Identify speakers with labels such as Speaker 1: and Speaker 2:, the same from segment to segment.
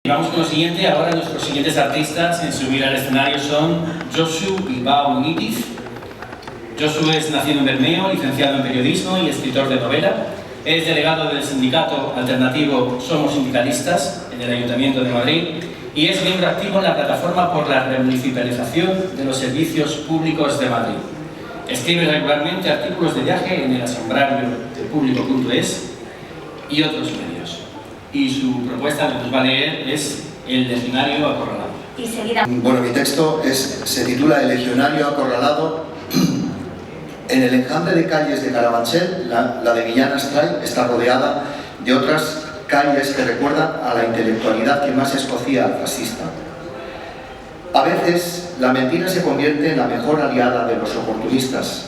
Speaker 1: Vamos con lo siguiente. Ahora nuestros siguientes artistas en subir al escenario son Josu Bilbao Munitis. Josu es nacido en Bermeo, licenciado en periodismo y escritor de novela. Es delegado del sindicato alternativo Somos Sindicalistas en el Ayuntamiento de Madrid y es miembro activo en la plataforma por la remunicipalización de los servicios públicos de Madrid. Escribe regularmente artículos de viaje en el asombrario de público.es y otros medios. Y su propuesta que nos va a leer es El legionario acorralado.
Speaker 2: Y seguirá.
Speaker 3: Bueno, mi texto se titula El legionario acorralado. En el enjambre de calles de Carabanchel, la de Millán Astray está rodeada de otras calles que recuerdan a la intelectualidad que más escocía al fascista. A veces, la mentira se convierte en la mejor aliada de los oportunistas,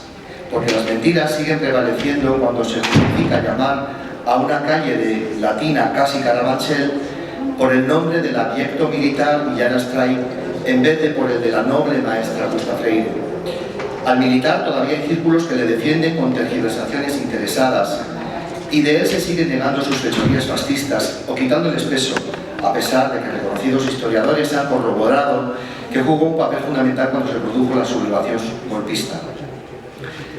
Speaker 3: porque las mentiras siguen prevaleciendo cuando se justifica llamar a una calle de Latina, casi Carabanchel, por el nombre del abyecto militar Millán Astray, en vez de por el de la noble maestra Augusta Freire. Al militar todavía hay círculos que le defienden con tergiversaciones interesadas, y de él se siguen negando sus fechorías fascistas o quitándoles peso, a pesar de que reconocidos historiadores han corroborado que jugó un papel fundamental cuando se produjo la sublevación golpista.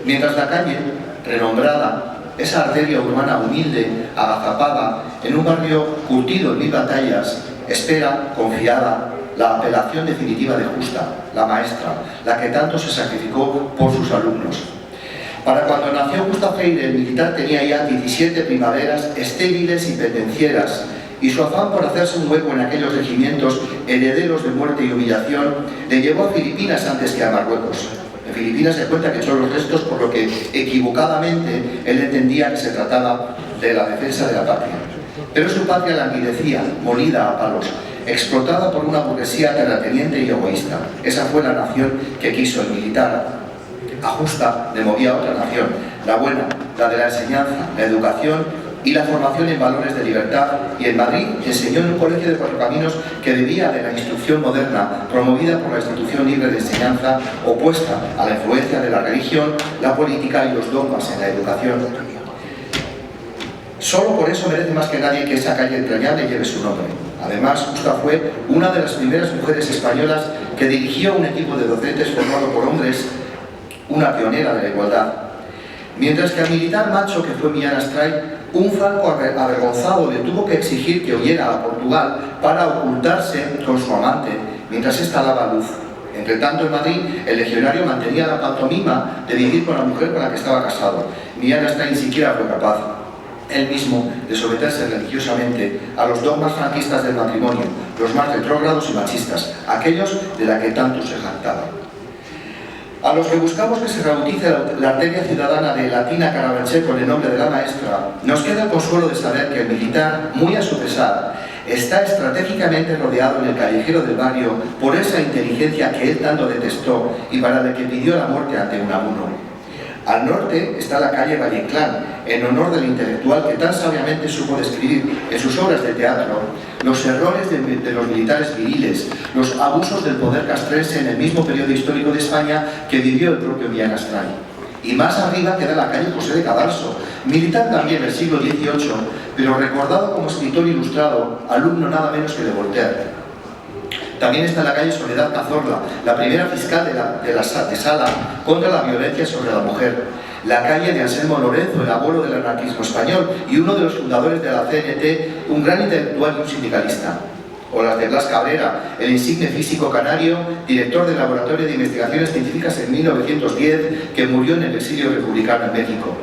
Speaker 3: Mientras la calle, renombrada, esa arteria urbana humilde, agazapada, en un barrio curtido en 1000 batallas, espera, confiada, la apelación definitiva de Justa, la maestra, la que tanto se sacrificó por sus alumnos. Para cuando nació Augusta Freire, el militar tenía ya 17 primaveras estériles y pendencieras, y su afán por hacerse un hueco en aquellos regimientos herederos de muerte y humillación le llevó a Filipinas antes que a Marruecos. En Filipinas se cuenta que echó los restos, por lo que equivocadamente él entendía que se trataba de la defensa de la patria. Pero su patria languidecía, molida a palos, explotada por una burguesía terrateniente y egoísta. Esa fue la nación que quiso el militar. A Justa le movía a otra nación, la buena, la de la enseñanza, la educación y la formación en valores de libertad, y en Madrid enseñó en un colegio de 4 caminos que bebía de la instrucción moderna, promovida por la institución libre de enseñanza, opuesta a la influencia de la religión, la política y los dogmas en la educación. Solo por eso merece más que nadie que esa calle entrañable lleve su nombre. Además, Justa fue una de las primeras mujeres españolas que dirigió un equipo de docentes formado por hombres, una pionera de la igualdad. Mientras que al militar macho que fue Millán Astray, un franco avergonzado le tuvo que exigir que huyera a Portugal para ocultarse con su amante, mientras ésta daba luz. Entre tanto, en Madrid, el legionario mantenía la pantomima de vivir con la mujer con la que estaba casado. Millán Astray ni siquiera fue capaz, él mismo, de someterse religiosamente a los dogmas franquistas del matrimonio, los más retrógrados y machistas, aquellos de la que tanto se jactaba. A los que buscamos que se rebautice la arteria ciudadana de Latina Carabanchel con el nombre de la maestra, nos queda el consuelo de saber que el militar, muy a su pesar, está estratégicamente rodeado en el callejero del barrio por esa inteligencia que él tanto detestó y para la que pidió la muerte ante Unamuno. Al norte está la calle Valle Inclán, en honor del intelectual que tan sabiamente supo describir en sus obras de teatro los errores de los militares viriles, los abusos del poder castrense en el mismo periodo histórico de España que vivió el propio Millán Astray. Y más arriba queda la calle José de Cadalso, militar también del siglo XVIII, pero recordado como escritor ilustrado, alumno nada menos que de Voltaire. También está la calle Soledad Cazorla, la primera fiscal de Sala contra la violencia sobre la mujer. La calle de Anselmo Lorenzo, el abuelo del anarquismo español y uno de los fundadores de la CNT, un gran intelectual y un sindicalista. O las de Blas Cabrera, el insigne físico canario, director del Laboratorio de Investigaciones Científicas en 1910, que murió en el exilio republicano en México.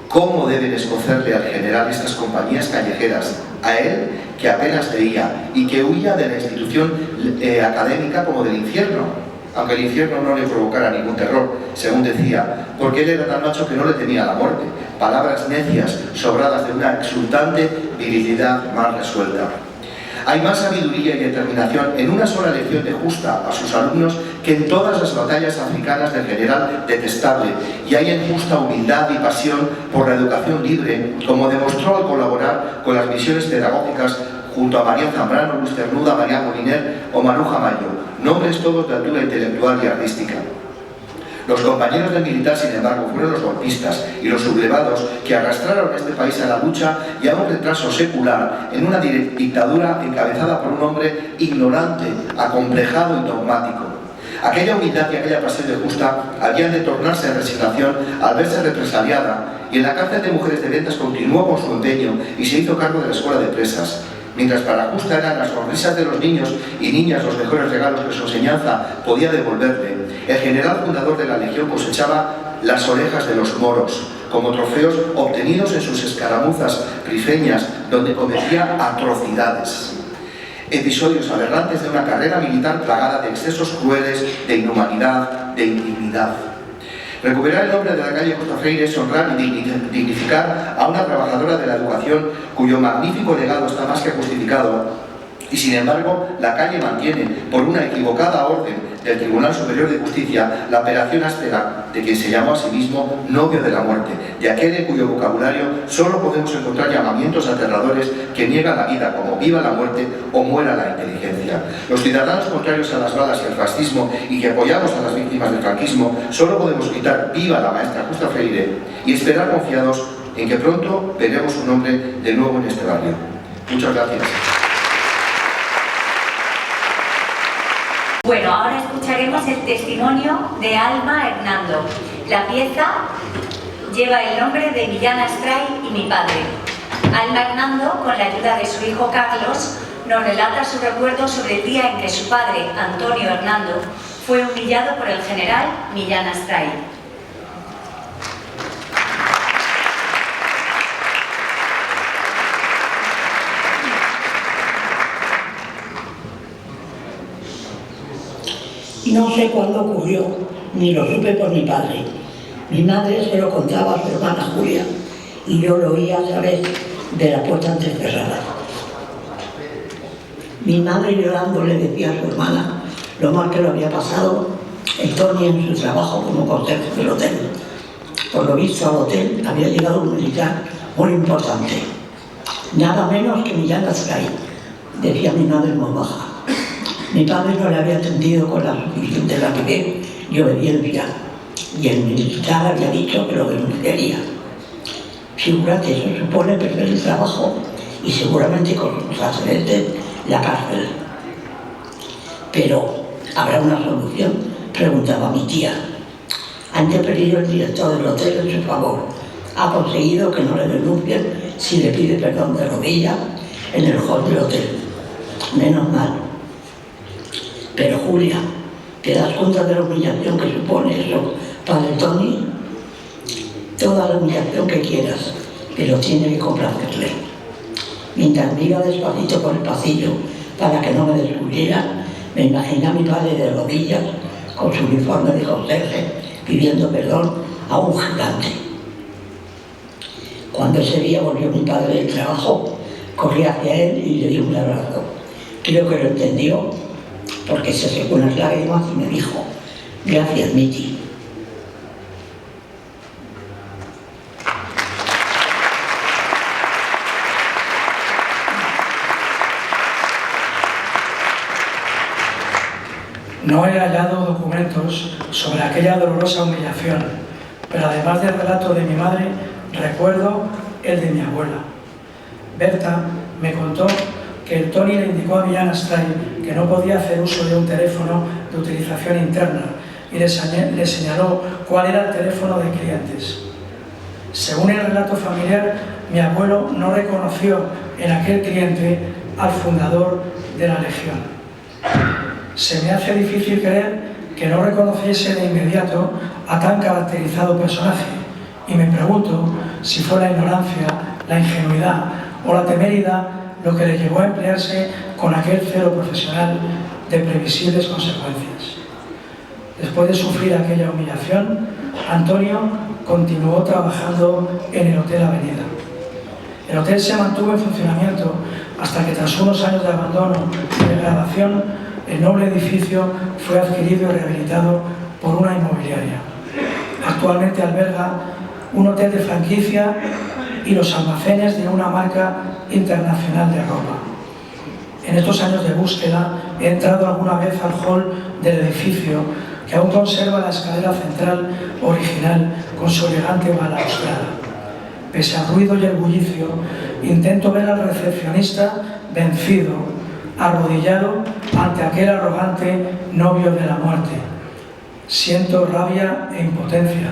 Speaker 3: ¿Cómo deben escocerle al general estas compañías callejeras? A él, que apenas leía y que huía de la institución académica como del infierno, aunque el infierno no le provocara ningún terror, según decía, porque él era tan macho que no le temía la muerte. Palabras necias, sobradas de una exultante virilidad mal resuelta. Hay más sabiduría y determinación en una sola lección de Justa a sus alumnos que en todas las batallas africanas del general detestable, y hay en Justa humildad y pasión por la educación libre, como demostró al colaborar con las misiones pedagógicas junto a María Zambrano, Luis Cernuda, María Moliner o Maruja Mayo, nombres todos de altura intelectual y artística. Los compañeros del militar, sin embargo, fueron los golpistas y los sublevados que arrastraron a este país a la lucha y a un retraso secular en una dictadura encabezada por un hombre ignorante, acomplejado y dogmático. Aquella humildad y aquella pasión de justa habían de tornarse en resignación al verse represaliada, y en la cárcel de mujeres de Ventas continuó con su empeño y se hizo cargo de la escuela de presas. Mientras para Justa eran las sonrisas de los niños y niñas los mejores regalos que su enseñanza podía devolverle, el general fundador de la Legión cosechaba las orejas de los moros como trofeos obtenidos en sus escaramuzas rifeñas, donde cometía atrocidades. Episodios aberrantes de una carrera militar plagada de excesos crueles, de inhumanidad, de indignidad. Recuperar el nombre de la calle Costa Freire es honrar y dignificar a una trabajadora de la educación cuyo magnífico legado está más que justificado, y sin embargo la calle mantiene, por una equivocada orden del Tribunal Superior de Justicia, la apelación áspera de quien se llamó a sí mismo novio de la muerte, de aquel en cuyo vocabulario solo podemos encontrar llamamientos aterradores que niegan la vida como viva la muerte o muera la inteligencia. Los ciudadanos contrarios a las balas y al fascismo y que apoyamos a las víctimas del franquismo solo podemos gritar viva la maestra Justa Freire y esperar confiados en que pronto veremos su nombre de nuevo en este barrio. Muchas gracias.
Speaker 2: Bueno, ahora escucharemos el testimonio de Alma Hernando. La pieza lleva el nombre de Millán Astray y mi padre. Alma Hernando, con la ayuda de su hijo Carlos, nos relata su recuerdo sobre el día en que su padre, Antonio Hernando, fue humillado por el general Millán Astray.
Speaker 4: No sé cuándo ocurrió, ni lo supe por mi padre. Mi madre se lo contaba a su hermana Julia y yo lo oía a través de la puerta entrecerrada. Mi madre llorando le decía a su hermana lo mal que lo había pasado el Tony en su trabajo como conserje del hotel. Por lo visto al hotel había llegado un militar muy importante, nada menos que Millán Astray, decía mi madre en voz baja. Mi padre no le había atendido con la suficiente rapidez y obediencia, y el militar había dicho que lo denunciaría. Figúrate, eso supone perder el trabajo y seguramente con sus antecedentes la cárcel. Pero, ¿habrá una solución?, preguntaba mi tía. Ha intervenido el director del hotel en su favor. Ha conseguido que no le denuncien si le pide perdón de rodillas en el hall del hotel. Menos mal. Pero Julia, ¿te das cuenta de la humillación que supone eso para el Tony? Toda la humillación que quieras, pero tiene que complacerle. Mientras me iba despacito por el pasillo para que no me descubriera, me imaginé a mi padre de rodillas con su uniforme de conserje pidiendo perdón a un gigante. Cuando ese día volvió mi padre del trabajo, corrí hacia él y le di un abrazo. Creo que lo entendió, porque se secó unas lágrimas y me dijo: gracias, Miti.
Speaker 5: No he hallado documentos sobre aquella dolorosa humillación, pero además del relato de mi madre, recuerdo el de mi abuela. Berta me contó que el Tony le indicó a Millán Astray que no podía hacer uso de un teléfono de utilización interna y le señaló cuál era el teléfono de clientes. Según el relato familiar, mi abuelo no reconoció en aquel cliente al fundador de la Legión. Se me hace difícil creer que no reconociese de inmediato a tan caracterizado personaje, y me pregunto si fue la ignorancia, la ingenuidad o la temeridad lo que le llevó a emplearse con aquel celo profesional de previsibles consecuencias. Después de sufrir aquella humillación, Antonio continuó trabajando en el Hotel Avenida. El hotel se mantuvo en funcionamiento hasta que, tras unos años de abandono y degradación, el noble edificio fue adquirido y rehabilitado por una inmobiliaria. Actualmente alberga un hotel de franquicia y los almacenes de una marca internacional de ropa. En estos años de búsqueda he entrado alguna vez al hall del edificio, que aún conserva la escalera central original con su elegante balaustrada. Pese al ruido y el bullicio, intento ver al recepcionista vencido, arrodillado ante aquel arrogante novio de la muerte. Siento rabia e impotencia,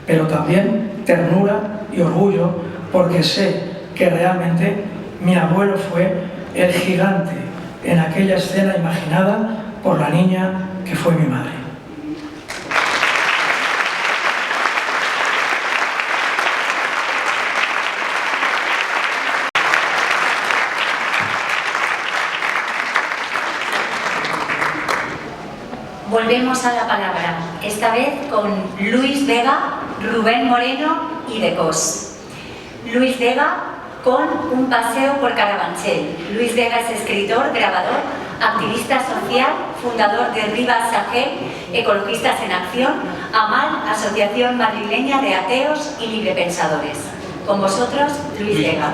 Speaker 5: pero también ternura y orgullo, porque sé que realmente mi abuelo fue el gigante en aquella escena imaginada por la niña que fue mi madre.
Speaker 2: Volvemos a la palabra, esta vez con Luis Vega, Rubén Moreno y De Cos. Luis Vega con Un paseo por Carabanchel. Luis Vega es escritor, grabador, activista social, fundador de Rivas Sahel, Ecologistas en Acción, AMAL, Asociación Madrileña de Ateos y Librepensadores. Con vosotros, Luis Vega.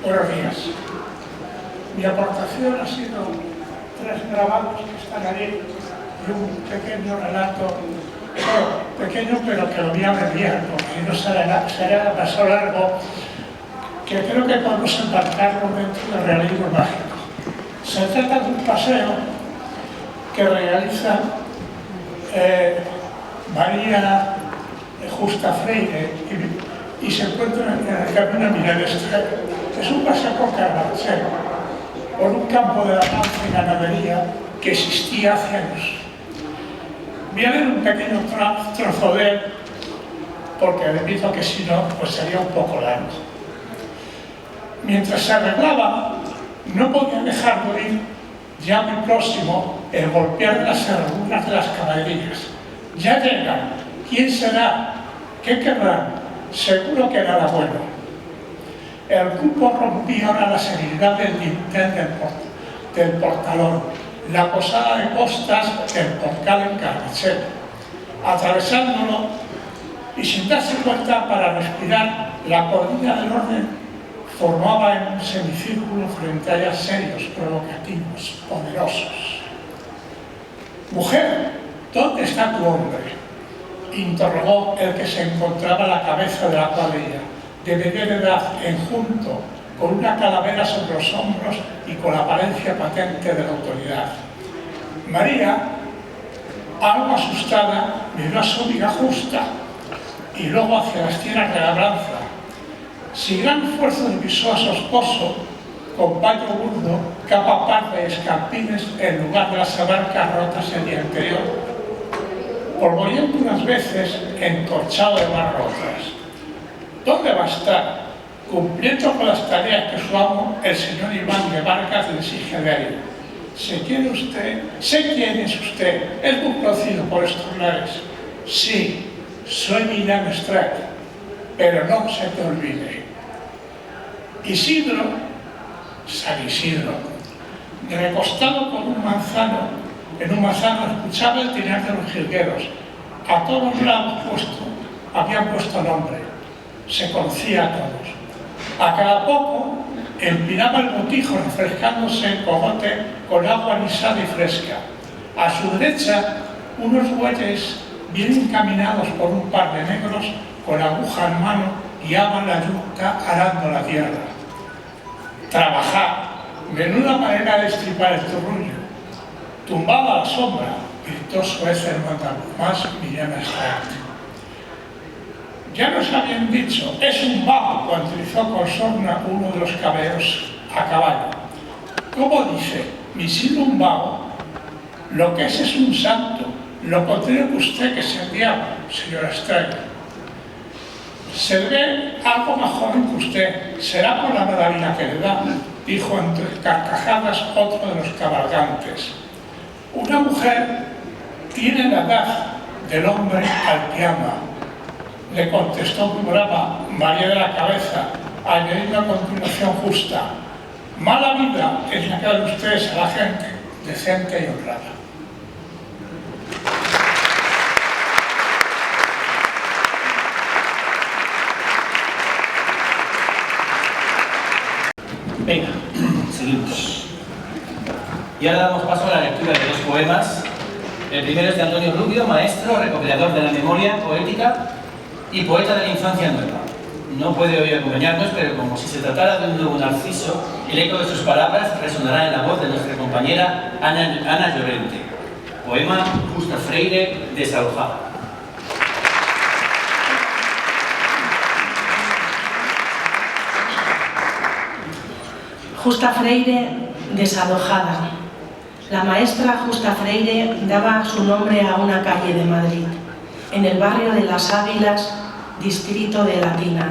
Speaker 6: Buenos días. Mi aportación ha sido 3 grabados que están ahí y un pequeño relato, pequeño pero que lo voy a abreviar, porque no será demasiado largo, que creo que podemos embarcarlo dentro del realismo mágico. Se trata de un paseo que realiza María Justa Freire y se encuentra en el camino Miral-Estret. Es un paseo por Carabanchel, por un campo de labranza y ganadería que existía hace años. Voy a leer un pequeño trozo de él, porque debido a que si no, pues sería un poco largo. Mientras se arreglaba, no podía dejar de oír, ya muy próximo, el golpear las cerraduras de las caballerías. Ya llegan. ¿Quién será? ¿Qué querrán? Seguro que nada bueno. El cupo rompía ahora la serenidad del dintel del portalón, la posada de postas del portal en Carabanchel. Atravesándolo y sin darse cuenta para respirar, la cordilla del orden formaba en un semicírculo frente a ellas serios, provocativos, poderosos. «Mujer, ¿dónde está tu hombre?», interrogó el que se encontraba a la cabeza de la cuadrilla, de mediana edad, enjunto, con una calavera sobre los hombros y con la apariencia patente de la autoridad. María, algo asustada, miró a su amiga Justa y luego hacia las tierras de labranza. Sin gran esfuerzo divisó a su esposo, con paño burdo, capa parda y escarpines en lugar de las abarcas rotas el día anterior, polvoriento unas veces, entorchado de más rotas. ¿Dónde va a estar? Cumpliendo con las tareas que su amo, el señor Iván de Vargas, le exige de él. ¿Se quiere usted? Sé quién es usted. Es muy conocido por estos lares. Sí, soy Miral-Estret, pero no se te olvide. Isidro, San Isidro, recostado con un manzano, en un manzano escuchaba el tirar de los jilgueros. A todos lados habían puesto nombre. Se conocía a todos. A cada poco empinaba el botijo refrescándose el cogote con agua anisada y fresca. A su derecha, unos bueyes bien encaminados por un par de negros con aguja en mano guiaban la yuca arando la tierra. Trabajar, menuda manera de estripar el turrullo. Tumbado a la sombra, gritó suez el mandamás Miral-Estret. Ya nos habían dicho, es un vago, cuando utilizó con sorna uno de los caballeros a caballo. ¿Cómo dice? ¿Mi sido un vago? Lo que es un santo, lo contrario que usted que es el diablo, señora Estret. Se ve algo más joven que usted, será por la maravilla que le da, dijo entre carcajadas otro de los cabalgantes. Una mujer tiene la edad del hombre al que ama, le contestó muy brava María de la Cabeza, añadiendo a continuación Justa. Mala vida es la que dan ustedes a la gente, decente y honrada.
Speaker 1: Venga, seguimos. Y ahora damos paso a la lectura de 2 poemas. El primero es de Antonio Rubio, maestro, recopilador de la memoria poética y poeta de la infancia nueva. No puede hoy acompañarnos, pero como si se tratara de un nuevo Narciso, el eco de sus palabras resonará en la voz de nuestra compañera Ana Llorente. Poema Justa Freire, Desalojada.
Speaker 7: Justa Freire, desalojada. La maestra Justa Freire daba su nombre a una calle de Madrid, en el barrio de Las Águilas, distrito de Latina,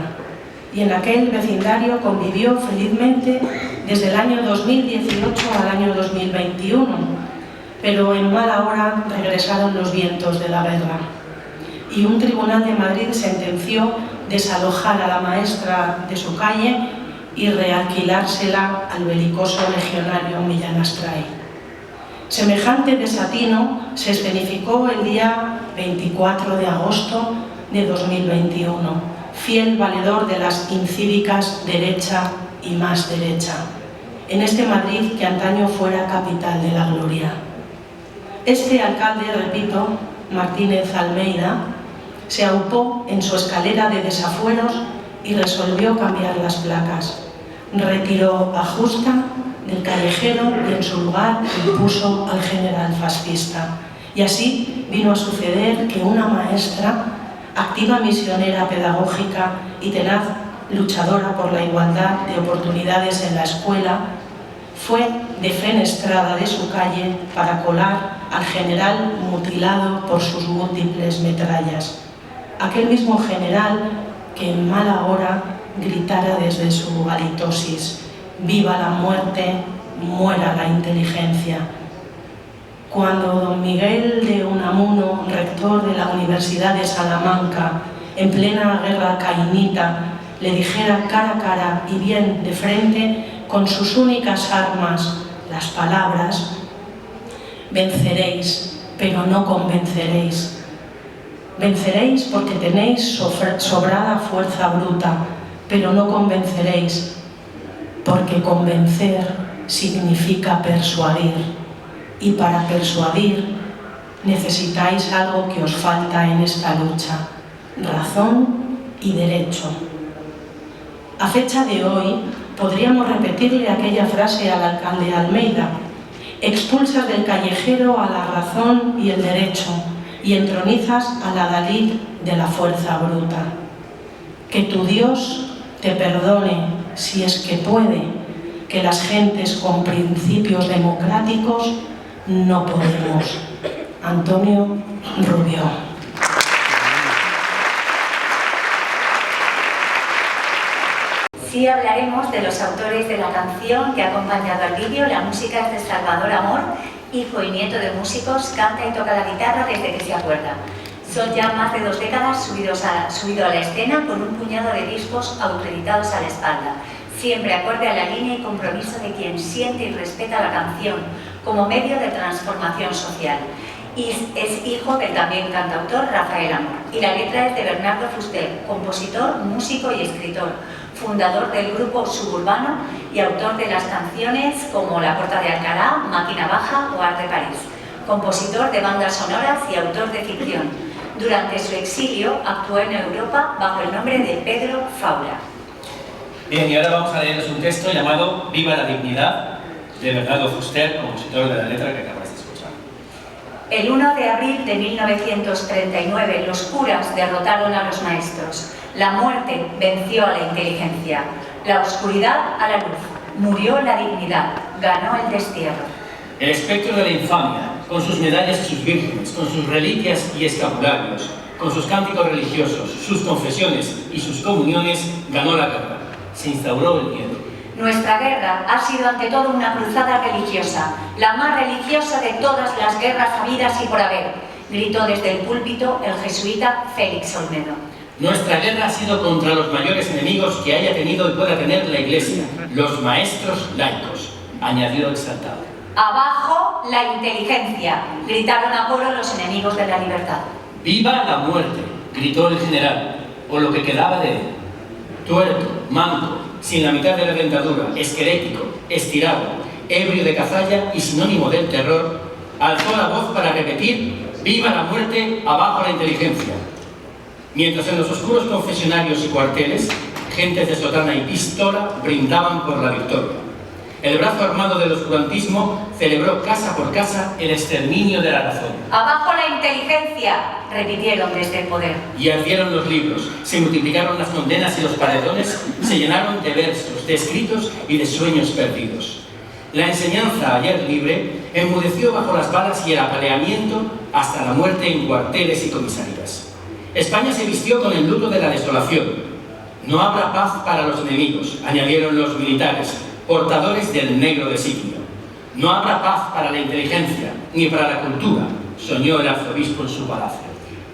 Speaker 7: y en aquel vecindario convivió felizmente desde el año 2018 al año 2021, pero en mala hora regresaron los vientos de la guerra, y un tribunal de Madrid sentenció desalojar a la maestra de su calle y realquilársela al belicoso legionario Millán Astray. Semejante desatino se escenificó el día 24 de agosto de 2021, fiel valedor de las incívicas derecha y más derecha, en este Madrid que antaño fuera capital de la gloria. Este alcalde, repito, Martínez Almeida, se aupó en su escalera de desafueros y resolvió cambiar las placas. Retiró a Justa del callejero y en su lugar impuso al general fascista. Y así vino a suceder que una maestra, activa misionera pedagógica y tenaz luchadora por la igualdad de oportunidades en la escuela, fue defenestrada de su calle para colar al general mutilado por sus múltiples metrallas. Aquel mismo general que en mala hora gritara desde su halitosis: «Viva la muerte, muera la inteligencia». Cuando don Miguel de Unamuno, rector de la Universidad de Salamanca, en plena guerra cainita, le dijera cara a cara y bien de frente, con sus únicas armas, las palabras: «Venceréis, pero no convenceréis. Venceréis porque tenéis sobrada fuerza bruta, pero no convenceréis, porque convencer significa persuadir. Y para persuadir necesitáis algo que os falta en esta lucha: razón y derecho». A fecha de hoy, podríamos repetirle aquella frase al alcalde Almeida: «Expulsas del callejero a la razón y el derecho y entronizas a la Dalit de la fuerza bruta. Que tu Dios te perdone, si es que puede, que las gentes con principios democráticos no podemos». Antonio Rubio.
Speaker 2: Sí hablaremos de los autores de la canción que ha acompañado al vídeo. La música es de Salvador Amor, hijo y nieto de músicos, canta y toca la guitarra desde que se acuerda. Son ya más de 2 décadas subido a la escena con un puñado de discos autoeditados a la espalda, siempre acorde a la línea y compromiso de quien siente y respeta la canción como medio de transformación social. Y es hijo del también cantautor Rafael Amor. Y la letra es de Bernardo Fuster, compositor, músico y escritor, fundador del grupo Suburbano y autor de las canciones como La Puerta de Alcalá, Máquina Baja o Art de París, compositor de bandas sonoras y autor de ficción. Durante su exilio actuó en Europa bajo el nombre de Pedro Faura.
Speaker 1: Bien, y ahora vamos a leeros un texto llamado Viva la dignidad, de Bernardo Fuster, compositor de la letra que acabas de escuchar.
Speaker 2: El 1 de abril de 1939, los curas derrotaron a los maestros. La muerte venció a la inteligencia, la oscuridad a la luz. Murió la dignidad, ganó el destierro.
Speaker 1: El espectro de la infamia, con sus medallas y sus vírgenes, con sus reliquias y escapularios, con sus cánticos religiosos, sus confesiones y sus comuniones, ganó la guerra. Se instauró el miedo.
Speaker 2: Nuestra guerra ha sido ante todo una cruzada religiosa, la más religiosa de todas las guerras habidas y por haber, gritó desde el púlpito el jesuita Félix Olmedo.
Speaker 1: Nuestra guerra ha sido contra los mayores enemigos que haya tenido y pueda tener la Iglesia, los maestros laicos, añadió exaltado.
Speaker 2: Abajo la inteligencia, gritaron a coro los enemigos de la libertad.
Speaker 1: ¡Viva la muerte!, gritó el general, o lo que quedaba de él. Tuerto, manco, sin la mitad de la dentadura, esquelético, estirado, ebrio de cazalla y sinónimo del terror, alzó la voz para repetir «¡Viva la muerte, abajo la inteligencia!». Mientras en los oscuros confesionarios y cuarteles, gentes de sotana y pistola brindaban por la victoria. El brazo armado del oscurantismo celebró casa por casa el exterminio de la razón.
Speaker 2: ¡Abajo la inteligencia!, repitieron desde el poder.
Speaker 1: Y ardieron los libros, se multiplicaron las condenas y los paredones se llenaron de versos, de escritos y de sueños perdidos. La enseñanza, ayer libre, enmudeció bajo las balas y el apaleamiento hasta la muerte en cuarteles y comisarías. España se vistió con el luto de la desolación. No habrá paz para los enemigos, añadieron los militares, portadores del negro designio. No habrá paz para la inteligencia, ni para la cultura, soñó el arzobispo en su palacio.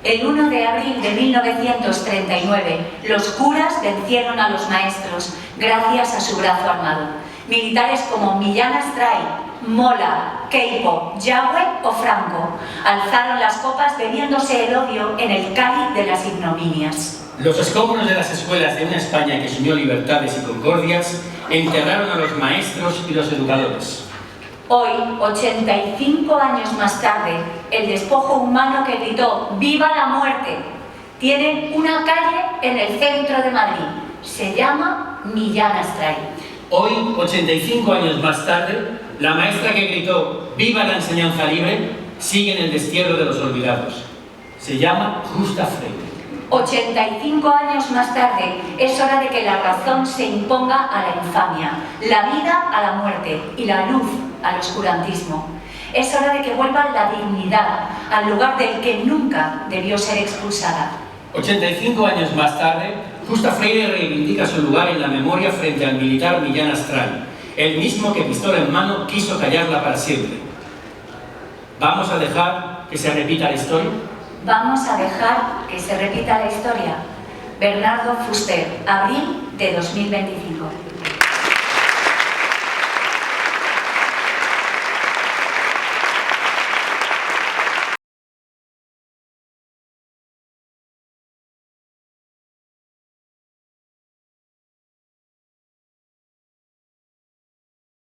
Speaker 2: El 1 de abril de 1939, los curas vencieron a los maestros gracias a su brazo armado. Militares como Millán Astray, Mola, Queipo, Yagüe o Franco alzaron las copas bebiéndose el odio en el cáliz de las ignominias.
Speaker 1: Los escombros de las escuelas de una España que soñó libertades y concordias enterraron a los maestros y los educadores.
Speaker 2: Hoy, 85 años más tarde, el despojo humano que gritó ¡Viva la muerte! tiene una calle en el centro de Madrid. Se llama Millán Astray.
Speaker 1: Hoy, 85 años más tarde, la maestra que gritó ¡Viva la enseñanza libre! sigue en el destierro de los olvidados. Se llama Justa Freire.
Speaker 2: 85 años más tarde, es hora de que la razón se imponga a la infamia, la vida a la muerte y la luz al oscurantismo. Es hora de que vuelva la dignidad al lugar del que nunca debió ser expulsada.
Speaker 1: 85 años más tarde, Justa Freire reivindica su lugar en la memoria frente al militar Millán Astray, el mismo que pistola en mano quiso callarla para siempre. ¿Vamos a dejar que se repita la historia?
Speaker 2: Vamos a dejar que se repita la historia. Bernardo Fuster, abril de 2025.